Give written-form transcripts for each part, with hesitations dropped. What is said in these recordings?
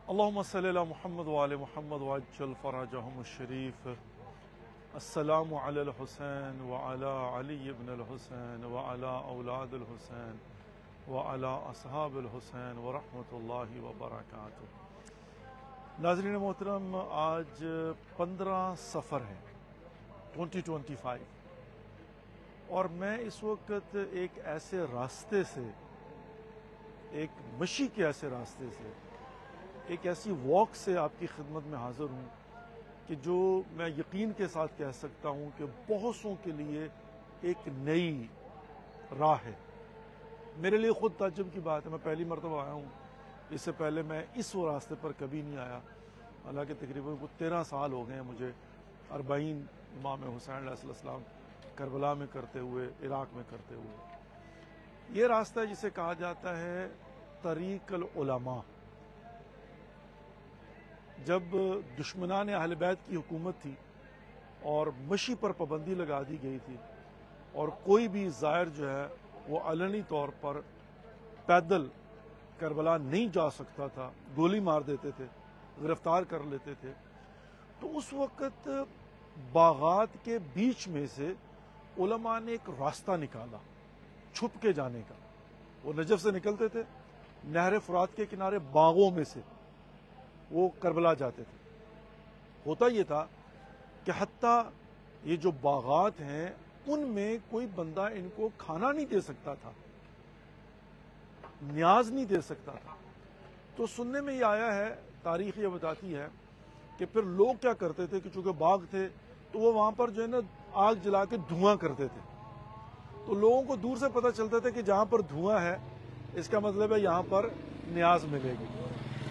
اللهم صل على محمد وآل محمد وعجل فرجهم الشريف. السلام على الحسين وعلى علي بن الحسين وعلى أولاد الحسين وعلى أصحاب الحسين ورحمة الله وبركاته. ناظرین محترم، آج 15 صفر ہے 2025 اور میں اس وقت ایک ایسے راستے سے، ایک مشی کے ایسے راستے سے، ایک ایسی واک سے آپ کی خدمت میں حاضر ہوں کہ جو میں یقین کے ساتھ کہہ سکتا ہوں کہ بہت سوں کے لیے ایک نئی راہ ہے. میرے لیے خود تعجب کی بات ہے، میں پہلی مرتبہ آیا ہوں. اس سے پہلے میں اس وہ راستے پر کبھی نہیں آیا، حالانکہ تقریباً 13 سال ہو گئے ہیں مجھے 40 امام حسین علیہ السلام کربلا میں کرتے ہوئے، عراق میں کرتے ہوئے. یہ راستہ جسے کہا جاتا ہے طریق العلماء. جب دشمنان اہل بیت کی حکومت تھی اور مشی پر پابندی لگا دی گئی تھی اور کوئی بھی زائر جو ہے وہ علنی طور پر پیدل کربلا نہیں جا سکتا تھا، گولی مار دیتے تھے، گرفتار کر لیتے تھے، تو اس وقت باغات کے بیچ میں سے علماء نے ایک راستہ نکالا چھپ کے جانے کا. وہ نجف سے نکلتے تھے، نہر فرات کے کنارے باغوں میں سے وہ کربلا جاتے تھے. ہوتا یہ تھا کہ حتیٰ یہ جو باغات ہیں ان میں کوئی بندہ ان کو کھانا نہیں دے سکتا تھا، نیاز نہیں دے سکتا تھا. تو سننے میں یہ آیا ہے، تاریخ یہ بتاتی ہے کہ پھر لوگ کیا کرتے تھے کہ چونکہ باغ تھے تو وہ وہاں پر جو ہے نا آگ جلا کے دھواں کرتے تھے. تو لوگوں کو دور سے پتہ چلتا تھا کہ جہاں پر دھواں ہے اس کا مطلب ہے یہاں پر نیاز ملے گی.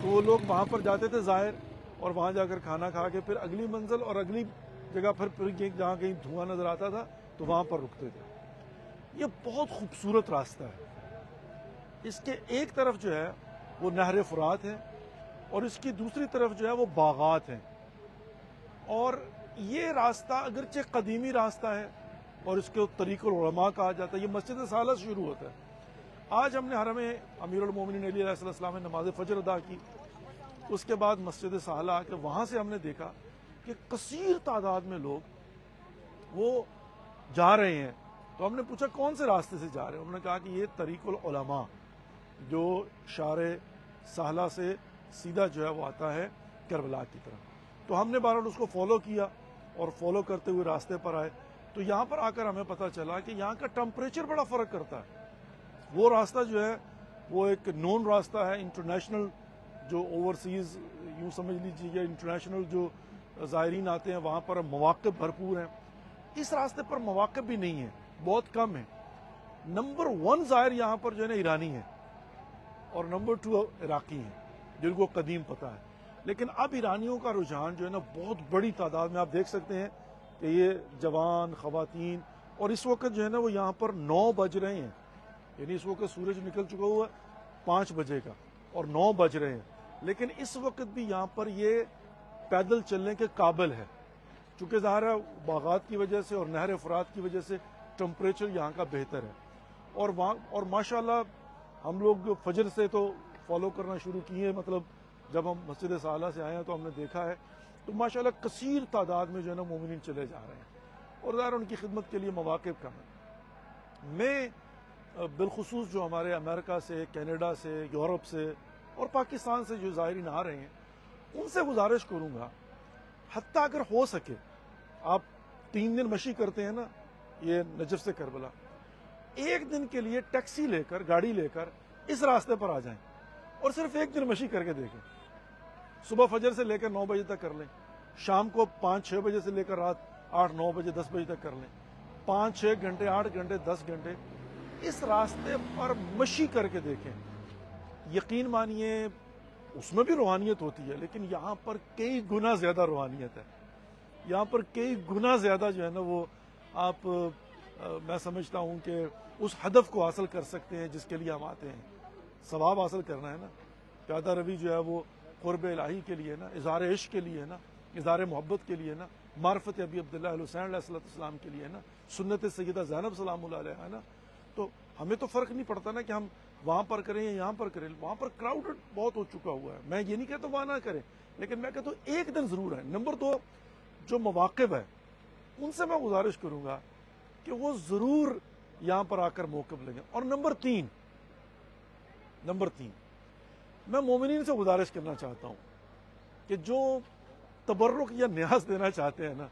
تو وہ لوگ وہاں پر جاتے تھے ظاہر، اور وہاں جا کر کھانا کھا کے پھر اگلی منزل اور اگلی جگہ پھر جہاں کہیں دھواں نظر آتا تھا تو وہاں پر رکتے تھے. یہ بہت خوبصورت راستہ ہے. اس کے ایک طرف جو ہے وہ نہر فرات ہے اور اس کی دوسری طرف جو ہے وہ باغات ہیں. اور یہ راستہ اگرچہ قدیمی راستہ ہے اور اس کو طریق العلماء کہا جاتا ہے. یہ مسجد سالہ سے شروع ہوتا ہے. آج ہم نے حرم امیر المومنین علی علیہ السلام میں نماز فجر ادا کی، اس کے بعد مسجد سالہ آ کے وہاں سے ہم نے دیکھا کہ کثیر تعداد میں لوگ وہ جا رہے ہیں. تو ہم نے پوچھا کون سے راستے سے جا رہے ہیں؟ انہوں نے کہا کہ یہ طریق العلماء جو شارع سہلہ سے سیدھا جو ہے وہ آتا ہے کربلا کی طرف. تو ہم نے بہرحال اس کو فالو کیا اور فالو کرتے ہوئے راستے پر آئے. تو یہاں پر آ کر ہمیں پتہ چلا کہ یہاں کا ٹمپریچر بڑا فرق کرتا ہے. وہ راستہ جو ہے وہ ایک نون راستہ ہے، انٹرنیشنل جو اوورسیز یوں سمجھ لیجیے یا انٹرنیشنل جو زائرین آتے ہیں وہاں پر مواقع بھرپور ہیں. اس راستے پر مواقع بھی نہیں ہیں، بہت کم ہیں. نمبر 1 زائر یہاں پر جو ہے نا ایرانی ہے اور نمبر 2 عراقی ہیں جن کو قدیم پتہ ہے. لیکن اب ایرانیوں کا رجحان جو ہے نا بہت بڑی تعداد میں آپ دیکھ سکتے ہیں کہ یہ جوان خواتین، اور اس وقت جو ہے نا وہ یہاں پر 9 بج رہے ہیں، یعنی اس وقت سورج نکل چکا ہوا 5 بجے کا اور 9 بج رہے ہیں، لیکن اس وقت بھی یہاں پر یہ پیدل چلنے کے قابل ہے. چونکہ ظاہر ہے باغات کی وجہ سے اور نہر فرات کی وجہ سے ٹمپریچر یہاں کا بہتر ہے. اور ماشاءاللہ ہم لوگ فجر سے تو فالو کرنا شروع کیے، مطلب جب ہم مسجد سالہ سے آئے ہیں تو ہم نے دیکھا ہے تو ماشاءاللہ کثیر تعداد میں جو ہے نا مومنین چلے جا رہے ہیں اور ظاہر ان کی خدمت کے لیے مواقع کم ہیں. میں بالخصوص جو ہمارے امریکہ سے، کینیڈا سے، یورپ سے اور پاکستان سے جو زائرین آ رہے ہیں ان سے گزارش کروں گا، حتیٰ اگر ہو سکے آپ 3 دن مشی کرتے ہیں نا یہ نجف سے کربلا، 1 دن کے لیے ٹیکسی لے کر، گاڑی لے کر اس راستے پر آ جائیں اور صرف 1 دن مشی کر کے دیکھیں. صبح فجر سے لے کر 9 بجے تک کر لیں، شام کو 5-6 بجے سے لے کر رات 8-9 بجے 10 بجے تک کر لیں. 5-6 گھنٹے، 8 گھنٹے، 10 گھنٹے اس راستے پر مشی کر کے دیکھیں. یقین مانیے اس میں بھی روحانیت ہوتی ہے، لیکن یہاں پر کئی گنا زیادہ روحانیت ہے. یہاں پر کئی گنا زیادہ جو ہے نا وہ آپ میں سمجھتا ہوں کہ اس ہدف کو حاصل کر سکتے ہیں جس کے لیے ہم آتے ہیں. ثواب حاصل کرنا ہے نا. پیادہ روی جو ہے وہ قرب الہی کے لیے نا، اظہار عشق کے لیے نا، اظہار محبت کے لیے نا، معرفت ابی عبداللہ الحسین علیہ السلام کے لیے نا، سنت سیدہ زینب سلام اللہ علیہ ہے نا. تو ہمیں تو فرق نہیں پڑتا نا کہ ہم وہاں پر کریں یا یہاں پر کریں، وہاں پر کراؤڈڈ بہت ہو چکا ہوا ہے. میں یہ نہیں کہتا وہاں نہ کریں، لیکن میں کہتا ہوں ایک دن ضرور ہے. نمبر 2 جو مواقف ہے ان سے میں گزارش کروں گا کہ وہ ضرور یہاں پر آ کر موقف لیں. اور نمبر 3 میں مومنین سے گزارش کرنا چاہتا ہوں کہ جو تبرک یا نیاز دینا چاہتے ہیں نا،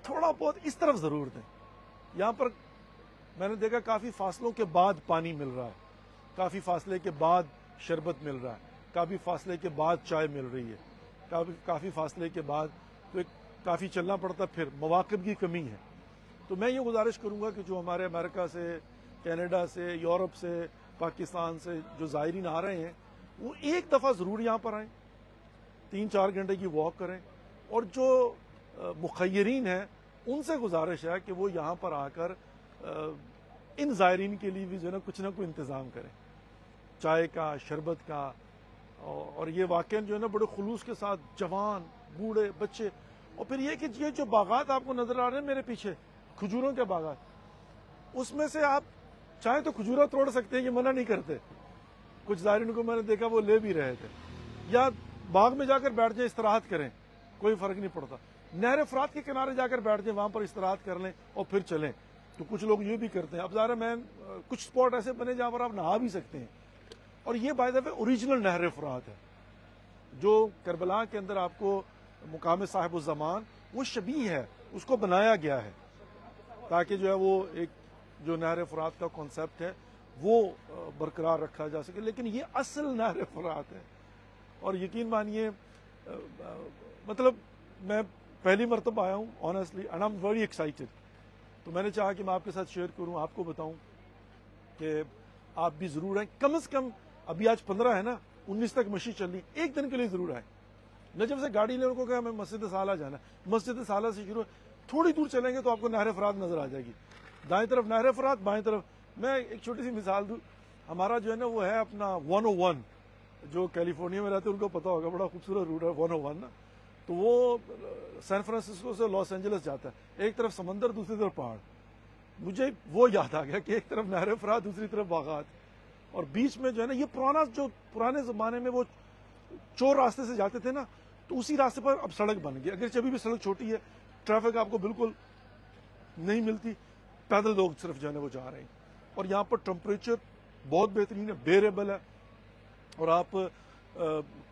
تھوڑا بہت اس طرف ضرور دیں. یہاں پر میں نے دیکھا کافی فاصلوں کے بعد پانی مل رہا ہے، کافی فاصلے کے بعد شربت مل رہا ہے، کافی فاصلے کے بعد چائے مل رہی ہے، کافی فاصلے کے بعد تو کافی چلنا پڑتا، پھر مواقع کی کمی ہے. تو میں یہ گزارش کروں گا کہ جو ہمارے امریکہ سے، کینیڈا سے، یورپ سے، پاکستان سے جو زائرین آ رہے ہیں وہ ایک دفعہ ضرور یہاں پر آئیں، 3-4 گھنٹے کی واک کریں. اور جو مخیرین ہیں ان سے گزارش ہے کہ وہ یہاں پر آ کر ان زائرین کے لیے بھی جو ہے نا کچھ نہ کوئی انتظام کریں، چائے کا، شربت کا. اور یہ واقعہ جو ہے نا بڑے خلوص کے ساتھ جوان، بوڑھے، بچے. اور پھر یہ کہ یہ جو باغات آپ کو نظر آ رہے ہیں میرے پیچھے، کھجوروں کے باغات، اس میں سے آپ چاہیں تو کھجورا توڑ سکتے ہیں، یہ منع نہیں کرتے. کچھ زائرین کو میں نے دیکھا وہ لے بھی رہے تھے. یا باغ میں جا کر بیٹھ جائیں، استراحت کریں، کوئی فرق نہیں پڑتا. نہر فرات کے کنارے جا کر بیٹھ جائیں، وہاں پر استراحت کر لیں اور پھر چلیں. تو کچھ لوگ یہ بھی کرتے ہیں. اب ظاہر میں کچھ سپاٹ ایسے بنے جہاں پر آپ نہا بھی سکتے ہیں. اور یہ بائی دا وے اوریجنل نہر فرات ہے جو کربلا کے اندر آپ کو مقام صاحب الزمان وہ شبیہ ہے، اس کو بنایا گیا ہے تاکہ جو ہے وہ ایک جو نہر فرات کا کانسیپٹ ہے وہ برقرار رکھا جا سکے. لیکن یہ اصل نہر فرات ہے. اور یقین مانیے مطلب میں پہلی مرتبہ آیا ہوں honestly and I am very excited. تو میں نے چاہا کہ میں آپ کے ساتھ شیئر کروں، آپ کو بتاؤں کہ آپ بھی ضرور آئیں. کم از کم ابھی آج 15 ہے نا، 19 تک مشی چل رہی، ایک دن کے لیے ضرور آئیں. نجف سے گاڑی لے ان کو کہا ہمیں مسجد سالہ جانا ہے، مسجد سالہ سے شروع، تھوڑی دور چلیں گے تو آپ کو نہر فرات نظر آ جائے گی. دائیں طرف نہر فرات، بائیں طرف. میں ایک چھوٹی سی مثال دوں، ہمارا جو ہے نا وہ ہے اپنا 101، جو کیلیفورنیا میں رہتے ہیں ان کو پتا ہوگا، بڑا خوبصورت روٹ ہے 101 نا. تو وہ سین فرانسسکو سے لاس اینجلس جاتا ہے، ایک طرف سمندر دوسری طرف پہاڑ. مجھے وہ یاد آ گیا کہ ایک طرف نہر فرات دوسری طرف باغات، اور بیچ میں جو ہے نا یہ پرانے زمانے میں وہ چور راستے سے جاتے تھے نا، تو اسی راستے پر اب سڑک بن گئی. اگرچہ ابھی بھی سڑک چھوٹی ہے، ٹریفک آپ کو بالکل نہیں ملتی، پیدل لوگ صرف جو ہے نا وہ جا رہے ہیں. اور یہاں پر ٹمپریچر بہت بہترین ہے، بیریبل ہے، اور آپ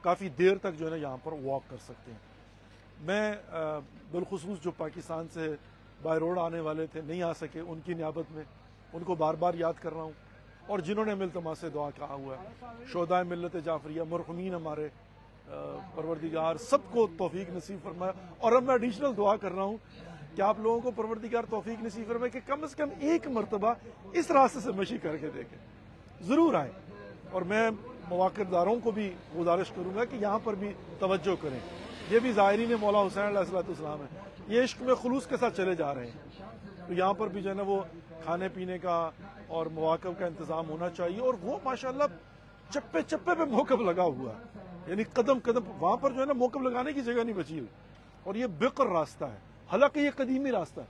کافی دیر تک جو ہے نا یہاں پر واک کر سکتے ہیں. میں بالخصوص جو پاکستان سے بائی روڈ آنے والے تھے نہیں آ سکے، ان کی نیابت میں ان کو بار بار یاد کر رہا ہوں. اور جنہوں نے ملتمس سے دعا کہا ہوا ہے، شہدائے ملت جعفریہ، مرحومین ہمارے، پروردگار سب کو توفیق نصیب فرمائے. اور اب میں ایڈیشنل دعا کر رہا ہوں کہ آپ لوگوں کو پروردگار توفیق نصیب فرمائے کہ کم از کم ایک مرتبہ اس راستے سے مشی کر کے دیکھیں، ضرور آئیں. اور میں مواقع داروں کو بھی گزارش کروں گا کہ یہاں پر بھی توجہ کریں. یہ بھی زائرین مولا حسین علیہ الصلوۃ والسلام ہے، یہ عشق میں خلوص کے ساتھ چلے جا رہے ہیں. تو یہاں پر بھی جو ہے نا وہ کھانے پینے کا اور مواقع کا انتظام ہونا چاہیے. اور وہ ماشاءاللہ چپے چپے پہ موقف لگا ہوا ہے، یعنی قدم قدم وہاں پر جو ہے نا موقف لگانے کی جگہ نہیں بچی ہوئی. اور یہ بکر راستہ ہے، حالانکہ یہ قدیمی راستہ ہے،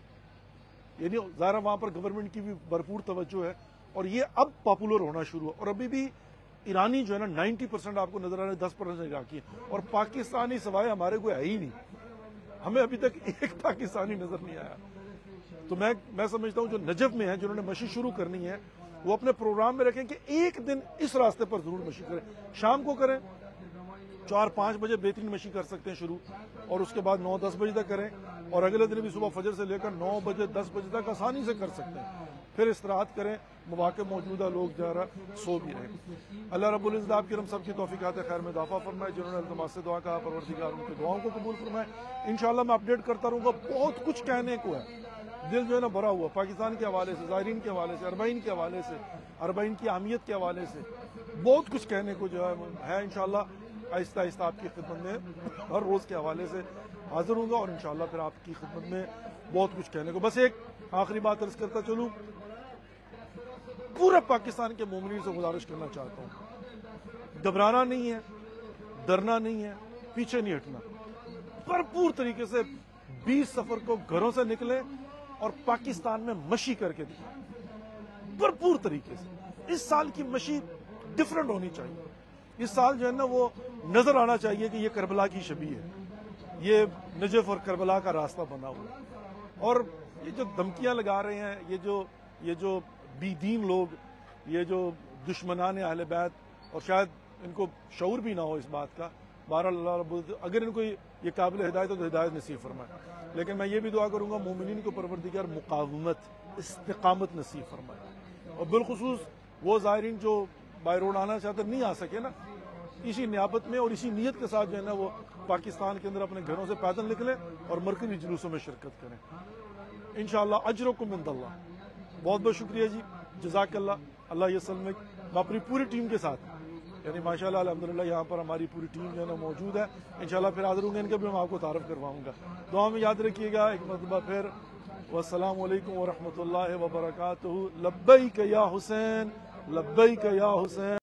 یعنی ظاہر وہاں پر گورنمنٹ کی بھی بھرپور توجہ ہے. اور یہ اب پاپولر ہونا شروع ہے. اور ابھی بھی ایرانی جو ہے نا 90% آپ کو نظر آ رہے ہیں، 10% عراقی ہے. اور پاکستانی سوائے ہمارے کوئی ہے ہی نہیں، ہمیں ابھی تک ایک پاکستانی نظر نہیں آیا. تو میں سمجھتا ہوں جو نجف میں ہیں، جنہوں نے مشی شروع کرنی ہے، وہ اپنے پروگرام میں رکھیں کہ ایک دن اس راستے پر ضرور مشی کریں. شام کو کریں، 4-5 بجے بہترین مشی کر سکتے ہیں شروع، اور اس کے بعد 9-10 بجے تک کریں. اور اگلے دن بھی صبح فجر سے لے کر 9 بجے 10 بجے تک آسانی سے کر سکتے ہیں. پھر استراحت کریں، مواقع موجودہ لوگ جو ہے سو بھی رہیں. اللہ رب العزت آپ کی ہم سب کی توفیقات خیر میں اضافہ فرمائے. جنہوں نے التماس سے دعا کہا، پروردگار ان کی دعاؤں کو قبول فرمائے. انشاءاللہ میں اپڈیٹ کرتا رہوں گا، بہت کچھ کہنے کو ہے. دل جو ہے نا بھرا ہوا پاکستان کے حوالے سے، زائرین کے حوالے سے، اربعین کے حوالے سے، اربعین کی اہمیت کے حوالے سے بہت کچھ کہنے کو جو ہے. انشاءاللہ آہستہ آہستہ آپ کی خدمت میں ہر روز کے حوالے سے حاضر ہوں گا، اور انشاءاللہ پھر آپ کی خدمت میں بہت کچھ کہنے کو. بس ایک آخری بات عرض کرتا چلوں، پورے پاکستان کے مومنین سے گزارش کرنا چاہتا ہوں، گھبرانا نہیں ہے، ڈرنا نہیں ہے، پیچھے نہیں ہٹنا. بھرپور طریقے سے 20 سفر کو گھروں سے نکلیں اور پاکستان میں مشی کر کے دکھائیں، بھرپور طریقے سے. اس سال کی مشی ڈفرنٹ ہونی چاہیے. اس سال جو ہے نا وہ نظر آنا چاہیے کہ یہ کربلا کی شبیہ ہے, یہ نجف اور کربلا کا راستہ بنا ہوا ہے. اور یہ جو دھمکیاں لگا رہے ہیں یہ جو بی دین لوگ, یہ جو دشمنان اہل بیت, اور شاید ان کو شعور بھی نہ ہو اس بات کا, بہرحال اللہ رب العزت اگر ان کو یہ قابل ہدایت ہے تو ہدایت نصیب فرمائے. لیکن میں یہ بھی دعا کروں گا مومنین کو پروردگار مقاومت, استقامت نصیب فرمائے. اور بالخصوص وہ زائرین جو بائی روڈ آنا چاہتے نہیں آ سکے نا, اسی نیابت میں اور اسی نیت کے ساتھ جو ہے نا وہ پاکستان کے اندر اپنے گھروں سے پیدل نکلیں اور مرکزی جلوسوں میں شرکت کریں. انشاءاللہ اجرکم عند اللہ. بہت بہت شکریہ جی, جزاک اللہ, اللہ یسلمک. میں اپنی پوری ٹیم کے ساتھ, یعنی ماشاءاللہ الحمدللہ یہاں پر ہماری پوری ٹیم جو ہے نا موجود ہے. انشاءاللہ پھر حاضر ہوں گے, ان کا بھی میں آپ کو تعارف کرواؤں گا. دعا میں یاد رکھیے گا ایک مرتبہ پھر. والسلام علیکم ورحمۃ اللہ وبرکاتہ. لبیک یا حسین, لبیک یا حسین.